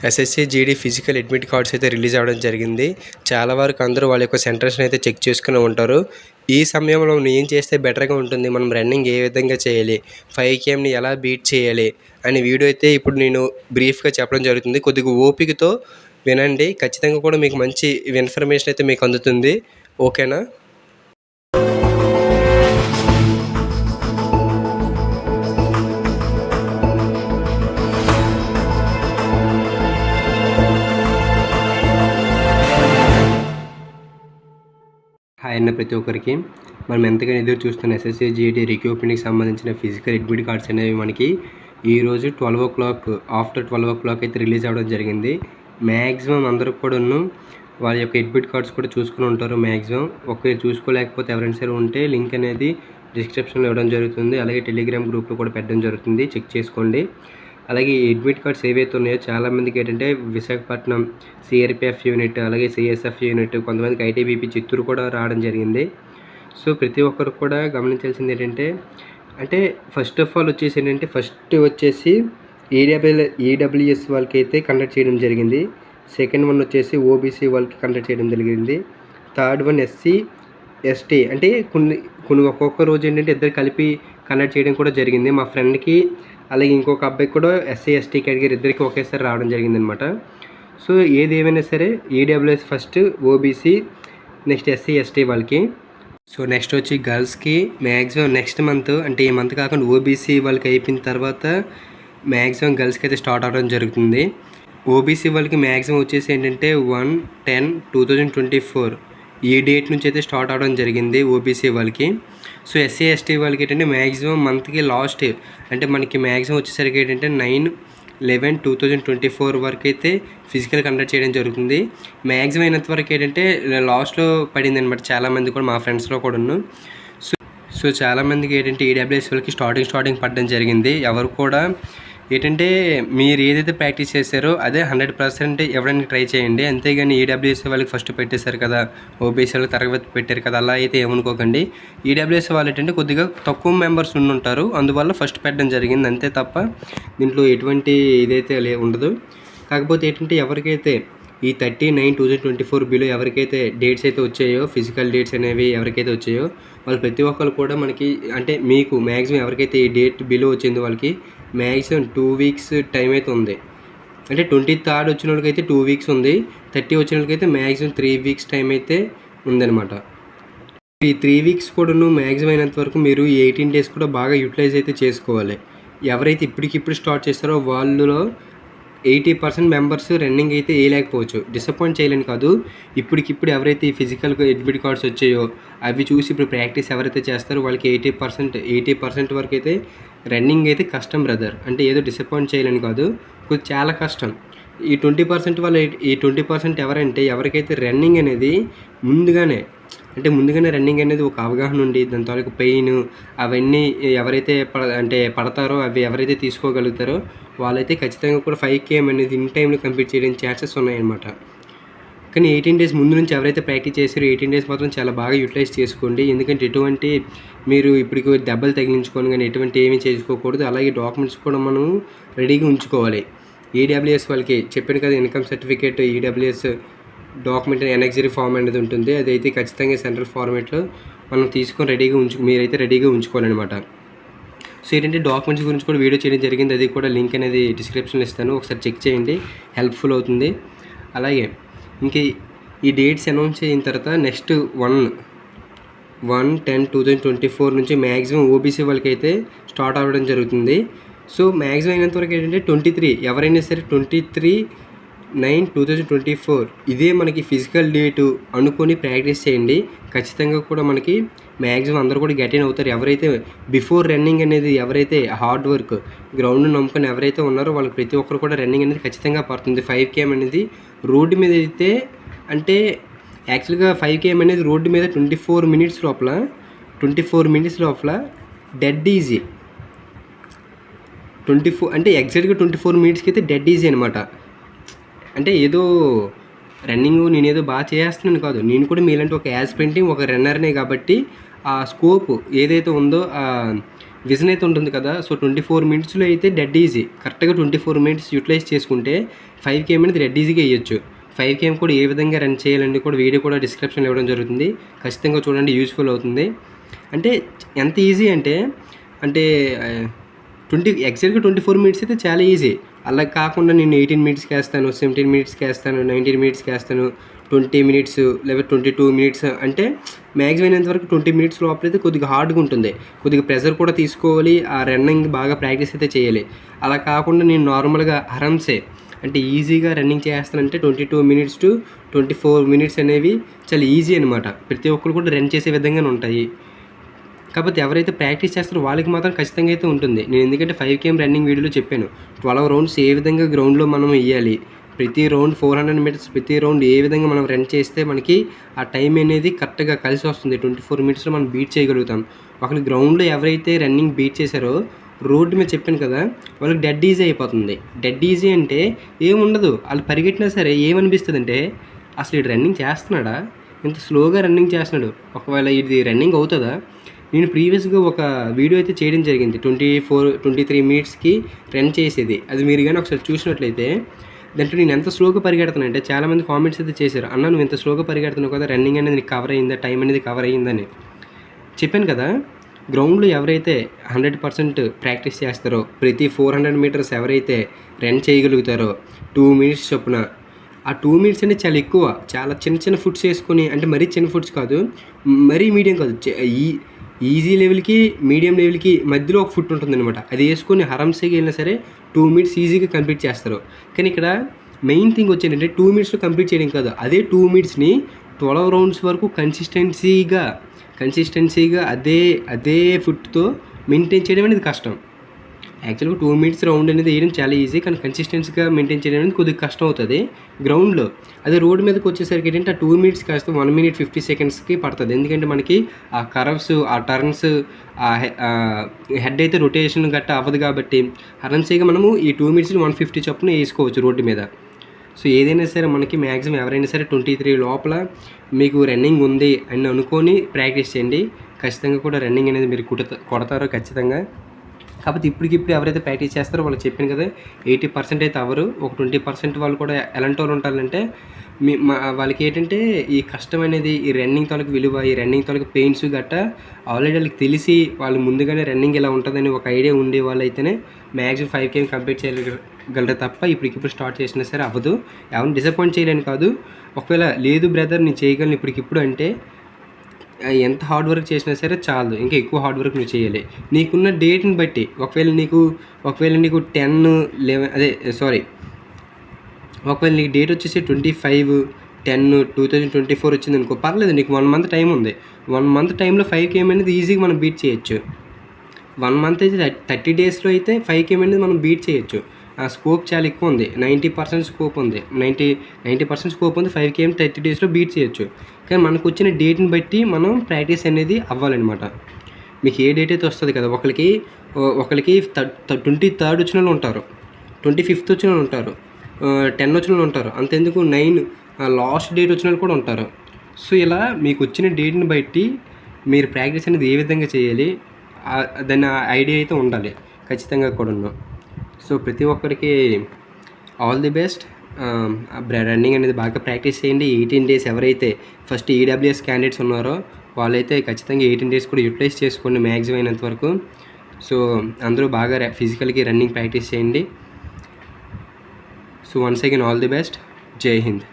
SSC GD physical admit cards అయితే release అవ్వడం జరిగింది. చాలా వరకు అందరూ వాళ్ళ యొక్క సెంటర్స్ని అయితే చెక్ చేసుకుని ఉంటారు. ఈ సమయంలో ఏం చేస్తే బెటర్గా ఉంటుంది, మనం రన్నింగ్ ఏ విధంగా చేయాలి, 5kmని ఎలా బీట్ చేయాలి అనే వీడియో అయితే ఇప్పుడు నేను బ్రీఫ్గా చెప్పడం జరుగుతుంది. కొద్దిగా ఓపికతో వినండి, ఖచ్చితంగా కూడా మీకు మంచి ఇన్ఫర్మేషన్ అయితే మీకు అందుతుంది. ఓకేనా? హాయ్ అన్న ప్రతి ఒక్కరికి. మనం ఎంతగానో ఎదురు చూస్తున్న ఎస్ఎస్సి జీడీ రిక్రూట్మెంట్కి సంబంధించిన ఫిజికల్ అడ్మిట్ కార్డ్స్ అనేవి మనకి ఈరోజు 12 o'clock ఆఫ్టర్ 12 o'clock అయితే రిలీజ్ అవ్వడం జరిగింది. మ్యాక్సిమం అందరూ కూడాను వాళ్ళ యొక్క అడ్మిట్ కార్డ్స్ కూడా చూసుకుని ఉంటారు. మ్యాక్సిమం ఒకవేళ చూసుకోలేకపోతే ఎవరైనా సరే ఉంటే లింక్ అనేది డిస్క్రిప్షన్లో ఇవ్వడం జరుగుతుంది. అలాగే టెలిగ్రామ్ గ్రూప్లో కూడా పెట్టడం జరుగుతుంది, చెక్ చేసుకోండి. అలాగే ఈ అడ్మిట్ కార్డ్స్ ఏవైతే ఉన్నాయో చాలామందికి ఏంటంటే విశాఖపట్నం సిఆర్పిఎఫ్ యూనిట్, అలాగే సిఎస్ఎఫ్ యూనిట్, కొంతమందికి ఐటీబీపీ చిత్తూరు కూడా రావడం జరిగింది. సో ప్రతి ఒక్కరు కూడా గమనించాల్సింది ఏంటంటే, ఫస్ట్ ఆఫ్ ఆల్ వచ్చేసి ఏంటంటే, ఫస్ట్ వచ్చేసి ఈడబ్ల్యూఎస్ వాళ్ళకి అయితే కండక్ట్ చేయడం జరిగింది. సెకండ్ వన్ వచ్చేసి ఓబీసీ వాళ్ళకి కండక్ట్ చేయడం జరిగింది. థర్డ్ వన్ ఎస్సీ ఎస్టీ, అంటే కొన్ని ఒక్కొక్క రోజు ఏంటంటే ఇద్దరు కలిపి కండక్ట్ చేయడం కూడా జరిగింది. మా ఫ్రెండ్కి అలాగే ఇంకొక అబ్బాయికి కూడా ఎస్సీ ఎస్టీ కేటగిరీ ఇద్దరికి ఒకేసారి రావడం జరిగిందనమాట. సో ఏది ఏమైనా సరే EWS first, OBC next SC ST వాళ్ళకి. సో నెక్స్ట్ వచ్చి గర్ల్స్కి మ్యాక్సిమం నెక్స్ట్ మంత్, అంటే ఈ మంత్ కాకుండా ఓబీసీ వాళ్ళకి అయిపోయిన తర్వాత మ్యాక్సిమం గర్ల్స్కి అయితే స్టార్ట్ అవ్వడం జరుగుతుంది. ఓబీసీ వాళ్ళకి మ్యాక్సిమం వచ్చేసి ఏంటంటే 1/10/2024 ఈ డేట్ నుంచి అయితే స్టార్ట్ అవ్వడం జరిగింది ఓబీసీ వాళ్ళకి. సో ఎస్సీ ఎస్టీ వాళ్ళకి ఏంటంటే మ్యాక్సిమం మంత్కి లాస్ట్, అంటే మనకి మ్యాక్సిమం వచ్చేసరికి ఏంటంటే 9/11/2024 వరకు అయితే ఫిజికల్ కండక్ట్ చేయడం జరుగుతుంది. మ్యాక్సిమం అయినంత వరకు ఏంటంటే లాస్ట్లో పడింది అనమాట చాలామంది కూడా, మా ఫ్రెండ్స్లో కూడాను. సో చాలామందికి ఏంటంటే ఈడబ్ల్యూఎస్ వాళ్ళకి స్టార్టింగ్ పడడం జరిగింది. ఎవరు కూడా ఏంటంటే మీరు ఏదైతే ప్రాక్టీస్ చేశారో అదే 100% ఇవ్వడానికి ట్రై చేయండి. అంతేగాని ఈడబ్ల్యూఎస్ వాళ్ళకి ఫస్ట్ పెట్టేశారు కదా, ఓబీసీ వాళ్ళకి తరగతి పెట్టారు కదా, అలా అయితే ఏమనుకోకండి. ఈడబ్ల్యూఎస్ వాళ్ళు ఏంటంటే కొద్దిగా తక్కువ మెంబర్స్ ఉంటారు, అందువల్ల ఫస్ట్ పెట్టడం జరిగింది, అంతే తప్ప దీంట్లో ఎటువంటి ఇదైతే ఉండదు. కాకపోతే ఏంటంటే ఎవరికైతే ఈ 30/9/2024 బిలో ఎవరికైతే డేట్స్ అయితే వచ్చాయో, ఫిజికల్ డేట్స్ అనేవి ఎవరికైతే వచ్చాయో వాళ్ళు ప్రతి ఒక్కరు కూడా మనకి, అంటే మీకు మ్యాక్సిమం ఎవరికైతే ఈ డేట్ బిలో వచ్చిందో వాళ్ళకి మ్యాక్సిమం 2 weeks టైం అయితే ఉంది. అంటే 23rd వచ్చిన వాళ్ళకైతే 2 weeks ఉంది, 30 వచ్చిన వాళ్ళకైతే మ్యాక్సిమం 3 weeks టైం అయితే ఉందన్నమాట. ఈ 3 weeks కూడాను మ్యాక్సిమం అయినంత వరకు మీరు 18 days కూడా బాగా యూటిలైజ్ అయితే చేసుకోవాలి. ఎవరైతే ఇప్పటికిప్పుడు స్టార్ట్ చేస్తారో వాళ్ళలో 80% మెంబర్స్ రన్నింగ్ అయితే వేయలేకపోవచ్చు. డిసప్పాయింట్ చేయలేని కాదు, ఇప్పటికిప్పుడు ఎవరైతే ఈ ఫిజికల్ అడ్మిట్ కార్డ్స్ వచ్చాయో అవి చూసి ఇప్పుడు ప్రాక్టీస్ ఎవరైతే చేస్తారో వాళ్ళకి 80% వరకు అయితే రన్నింగ్ అయితే కష్టం బ్రదర్. అంటే ఏదో డిసప్పాయింట్ చేయలేని కాదు, కొంచెం చాలా కష్టం. ఈ 20% వల్ల ఈ 20% ఎవరంటే ఎవరికైతే రన్నింగ్ అనేది ముందుగానే రన్నింగ్ అనేది ఒక అవగాహన ఉండి దాని తాలూకు పెయిన్ అవన్నీ ఎవరైతే పడతారో అవి ఎవరైతే తీసుకోగలుగుతారో వాళ్ళైతే ఖచ్చితంగా కూడా 5km అనేది ఇన్ టైంలో కంప్లీట్ చేయడానికి ఛాన్సెస్ ఉన్నాయన్నమాట. కానీ 18 days ముందు నుంచి ఎవరైతే ప్రాక్టీస్ చేశారో 18 days మాత్రం చాలా బాగా యూటిలైజ్ చేసుకోండి. ఎందుకంటే ఎటువంటి మీరు ఇప్పటికి దెబ్బలు తగిలించుకొని కానీ ఎటువంటి ఏమీ చేసుకోకూడదు. అలాగే డాక్యుమెంట్స్ కూడా మనం రెడీగా ఉంచుకోవాలి. ఈడబ్ల్యూఎస్ వాళ్ళకి చెప్పాను కదా, income certificate, EWS document annexure form అనేది ఉంటుంది, అదైతే ఖచ్చితంగా సెంట్రల్ ఫార్మేట్లో మనం తీసుకొని మీరైతే రెడీగా ఉంచుకోవాలన్నమాట. సో ఏంటంటే డాక్యుమెంట్స్ గురించి కూడా వీడియో చేయడం జరిగింది, అది కూడా లింక్ అనేది డిస్క్రిప్షన్లో ఇస్తాను, ఒకసారి చెక్ చేయండి, హెల్ప్ఫుల్ అవుతుంది. అలాగే ఇంక ఈ డేట్స్ అనౌన్స్ అయిన తర్వాత నెక్స్ట్ 1/10/2024 నుంచి మ్యాక్సిమం ఓబీసీ వాళ్ళకి అయితే స్టార్ట్ అవ్వడం జరుగుతుంది. సో మ్యాక్సిమం అయినంతవరకు ఏంటంటే 23 ఎవరైనా సరే 23/9/2024 ఇదే మనకి ఫిజికల్ డేటు అనుకొని ప్రాక్టీస్ చేయండి. ఖచ్చితంగా కూడా మనకి మ్యాక్సిమం అందరూ కూడా గెట్ ఇన్ అవుతారు. ఎవరైతే బిఫోర్ రన్నింగ్ అనేది ఎవరైతే హార్డ్ వర్క్ గ్రౌండ్ నమ్ముకొని ఎవరైతే ఉన్నారో వాళ్ళకి ప్రతి ఒక్కరు కూడా రన్నింగ్ అనేది ఖచ్చితంగా పడుతుంది. 5km అనేది రోడ్డు మీద అయితే, అంటే యాక్చువల్గా 5km అనేది రోడ్డు మీద 24 minutes లోపల డెడ్ ఈజీ. 24 అంటే ఎగ్జాక్ట్గా 24 minutesకి అయితే డెడ్ ఈజీ అనమాట. అంటే ఏదో రన్నింగ్ నేనేదో బాగా చేస్తున్నాను కాదు, నేను కూడా మీలాంటి ఒక యాస్పిరెంట్ ఒక రన్నర్నే కాబట్టి ఆ స్కోప్ ఏదైతే ఉందో విజన్ అయితే ఉంటుంది కదా. సో 24 మినిట్స్లో అయితే డెడ్ ఈజీ కరెక్ట్గా 24 మినిట్స్ యూటిలైజ్ చేసుకుంటే 5 km అనేది డెడ్ ఈజీగా వేయచ్చు. 5 km కూడా ఏ విధంగా రన్ చేయాలని కూడా వీడియో కూడా డిస్క్రిప్షన్లో ఇవ్వడం జరుగుతుంది. ఖచ్చితంగా చూడండి, యూజ్ఫుల్ అవుతుంది. అంటే ఎంత ఈజీ అంటే అంటే ఎగ్జాక్ట్గా 24 మినిట్స్ అయితే చాలా ఈజీ. అలా కాకుండా నేను 18 మినిట్స్కి వేస్తాను, 17 మినిట్స్కి వేస్తాను, 19 మినిట్స్కి వేస్తాను, 20 మినిట్స్ లేదా 22 మినిట్స్ అంటే మ్యాక్సిమం అయినంత వరకు 20 మినిట్స్ లోపలైతే కొద్దిగా హార్డ్గా ఉంటుంది. కొద్దిగా ప్రెషర్ కూడా తీసుకోవాలి, ఆ రన్నింగ్ బాగా ప్రాక్టీస్ అయితే చేయాలి. అలా కాకుండా నేను నార్మల్గా ఆరామ్సే అంటే ఈజీగా రన్నింగ్ చేస్తానంటే 22 మినిట్స్ టు 24 మినిట్స్ అనేవి చాలా ఈజీ అనమాట. ప్రతి ఒక్కరు కూడా రన్ చేసే విధంగానే ఉంటాయి. కాకపోతే ఎవరైతే ప్రాక్టీస్ చేస్తారో వాళ్ళకి మాత్రం ఖచ్చితంగా అయితే ఉంటుంది. నేను ఎందుకంటే 5 km రన్నింగ్ వీడియోలో చెప్పాను. 12 రౌండ్స్ ఏ విధంగా గ్రౌండ్లో మనం వేయాలి, ప్రతి రౌండ్ 400 మీటర్స్ ప్రతి రౌండ్ ఏ విధంగా మనం రన్ చేస్తే మనకి ఆ టైం అనేది కరెక్ట్గా కలిసి వస్తుంది. 24 మినిట్స్లో మనం బీట్ చేయగలుగుతాం. ఒకళ్ళు గ్రౌండ్లో ఎవరైతే రన్నింగ్ బీట్ చేశారో రోడ్డు మీద చెప్పాను కదా, వాళ్ళకి డెడ్ ఈజీ అయిపోతుంది. డెడ్ ఈజీ అంటే ఏముండదు, వాళ్ళు పరిగెట్టినా సరే ఏమనిపిస్తుంది అంటే అసలు ఇది రన్నింగ్ చేస్తున్నాడా, ఇంత స్లోగా రన్నింగ్ చేస్తున్నాడు, ఒకవేళ ఇది రన్నింగ్ అవుతుందా. నేను ప్రీవియస్గా ఒక వీడియో అయితే చేయడం జరిగింది, 23 మినిట్స్కి రన్ చేసేది. అది మీరు కానీ ఒకసారి చూసినట్లయితే దాంట్లో నేను ఎంత స్లోగా పరిగెడుతున్నాను అంటే చాలామంది కామెంట్స్ అయితే చేశారు, అన్న నువ్వు ఎంత స్లోగా పరిగెడుతున్నావు కదా, రన్నింగ్ అనేది నీకు కవర్ అయ్యిందా, టైం అనేది కవర్ అయ్యిందని చెప్పాను కదా. గ్రౌండ్లో ఎవరైతే 100% ప్రాక్టీస్ చేస్తారో, ప్రతి 400 మీటర్స్ ఎవరైతే రన్ చేయగలుగుతారో 2 మినిట్స్ చొప్పున, ఆ 2 మినిట్స్ అనేది చాలా ఎక్కువ. చాలా చిన్న చిన్న ఫుడ్స్ వేసుకొని, అంటే మరీ చిన్న ఫుడ్స్ కాదు, మరీ మీడియం కాదు, ఈజీ లెవెల్కి మీడియం లెవెల్కి మధ్యలో ఒక ఫుడ్ ఉంటుందన్నమాట. అది వేసుకొని ఆరామ్సేగా వెళ్ళినా సరే 2 మినిట్స్ ఈజీగా కంప్లీట్ చేస్తారు. కానీ ఇక్కడ మెయిన్ థింగ్ వచ్చేటంటే 2 మినిట్స్లో కంప్లీట్ చేయడం కాదు, అదే 2 మినిట్స్ని 12 రౌండ్స్ వరకు కన్సిస్టెన్సీగా అదే ఫుడ్తో మెయింటైన్ చేయడం అనేది కష్టం. యాక్చువల్గా 2 మినిట్స్ రౌండ్ అనేది వేయడం చాలా ఈజీ, కానీ కన్సిస్టెన్సీగా మెయింటైన్ చేయడం అనేది కొద్దిగా కష్టం అవుతుంది గ్రౌండ్లో. అదే రోడ్డు మీదకి వచ్చేసరికి ఏంటంటే ఆ 2 మినిట్స్ కాస్త 1 minute 50 secondsకి పడుతుంది. ఎందుకంటే మనకి ఆ కర్వ్స్, ఆ టర్న్స్, ఆ హెడ్ అయితే రొటేషన్ గట్టా అవ్వదు కాబట్టి ఆరామ్సేగా మనము ఈ 2 మినిట్స్ని 150 చొప్పున వేసుకోవచ్చు రోడ్డు మీద. సో ఏదైనా సరే మనకి మ్యాక్సిమం ఎవరైనా సరే 23 లోపల మీకు రన్నింగ్ ఉంది అని అనుకొని ప్రాక్టీస్ చేయండి. ఖచ్చితంగా కూడా రన్నింగ్ అనేది మీరు కొడతారో ఖచ్చితంగా. కాకపోతే ఇప్పటికిప్పుడు ఎవరైతే ప్రాక్టీస్ చేస్తారో వాళ్ళకి చెప్పాను కదా, 80% అయితే అవ్వరు. ఒక 20% వాళ్ళు కూడా ఎలాంటి వాళ్ళు ఉంటారంటే వాళ్ళకి ఏంటంటే ఈ కష్టం అనేది, ఈ రన్నింగ్ తాలూకు విలువ, ఈ రన్నింగ్ తాలూకు పెయిన్స్ గట్టా ఆల్రెడీ వాళ్ళకి తెలిసి వాళ్ళు ముందుగానే రన్నింగ్ ఇలా ఉంటుందని ఒక ఐడియా ఉండే వాళ్ళు అయితేనే మ్యాక్సిమం 5 km కంప్లీట్ చేయగలరు తప్ప ఇప్పటికిప్పుడు స్టార్ట్ చేసినా సరే అవ్వదు. ఎవరిని డిసప్పాయింట్ చేయలేని కాదు. ఒకవేళ లేదు బ్రదర్ నేను చేయగలను ఇప్పటికిప్పుడు అంటే ఎంత హార్డ్ వర్క్ చేసినా సరే చాలు, ఇంకా ఎక్కువ హార్డ్ వర్క్ నువ్వు చేయాలి. నీకున్న డేట్ని బట్టి ఒకవేళ నీకు 10 డేట్ వచ్చేసి 25/10/2024 వచ్చింది అనుకో, పర్లేదు, నీకు 1 month టైం ఉంది. 1 month టైంలో 5 km అనేది ఈజీగా మనం బీట్ చేయొచ్చు. 1 month అయితే 30 daysలో అయితే 5 km అనేది మనం బీట్ చేయొచ్చు. ఆ స్కోప్ చాలా ఎక్కువ ఉంది, 90% స్కోప్ ఉంది. 90% స్కోప్ ఉంది. 5 km 30 daysలో బీట్ చేయొచ్చు. కానీ మనకు వచ్చిన డేట్ని బట్టి మనం ప్రాక్టీస్ అనేది అవ్వాలన్నమాట. మీకు ఏ డేట్ అయితే వస్తుంది కదా, ఒకరికి 23rd వచ్చిన వాళ్ళు ఉంటారు, 25th వచ్చిన వాళ్ళు ఉంటారు, 10 వచ్చిన వాళ్ళు ఉంటారు, అంతెందుకు 9 లాస్ట్ డేట్ వచ్చిన వాళ్ళు కూడా ఉంటారు. సో ఇలా మీకు వచ్చిన డేట్ని బట్టి మీరు ప్రాక్టీస్ అనేది ఏ విధంగా చేయాలి దాని ఐడియా అయితే ఉండాలి ఖచ్చితంగా కూడా. సో ప్రతి ఒక్కరికి ఆల్ ది బెస్ట్. రన్నింగ్ అనేది బాగా ప్రాక్టీస్ చేయండి. 18 days ఎవరైతే ఫస్ట్ ఈడబ్ల్యూఎస్ క్యాండిడేట్స్ ఉన్నారో వాళ్ళైతే ఖచ్చితంగా 18 days కూడా యూటిలైజ్ చేసుకోండి మ్యాక్సిమం అయినంత వరకు. సో అందరూ బాగా ఫిజికల్కి రన్నింగ్ ప్రాక్టీస్ చేయండి. So once again all the best. జై హింద్.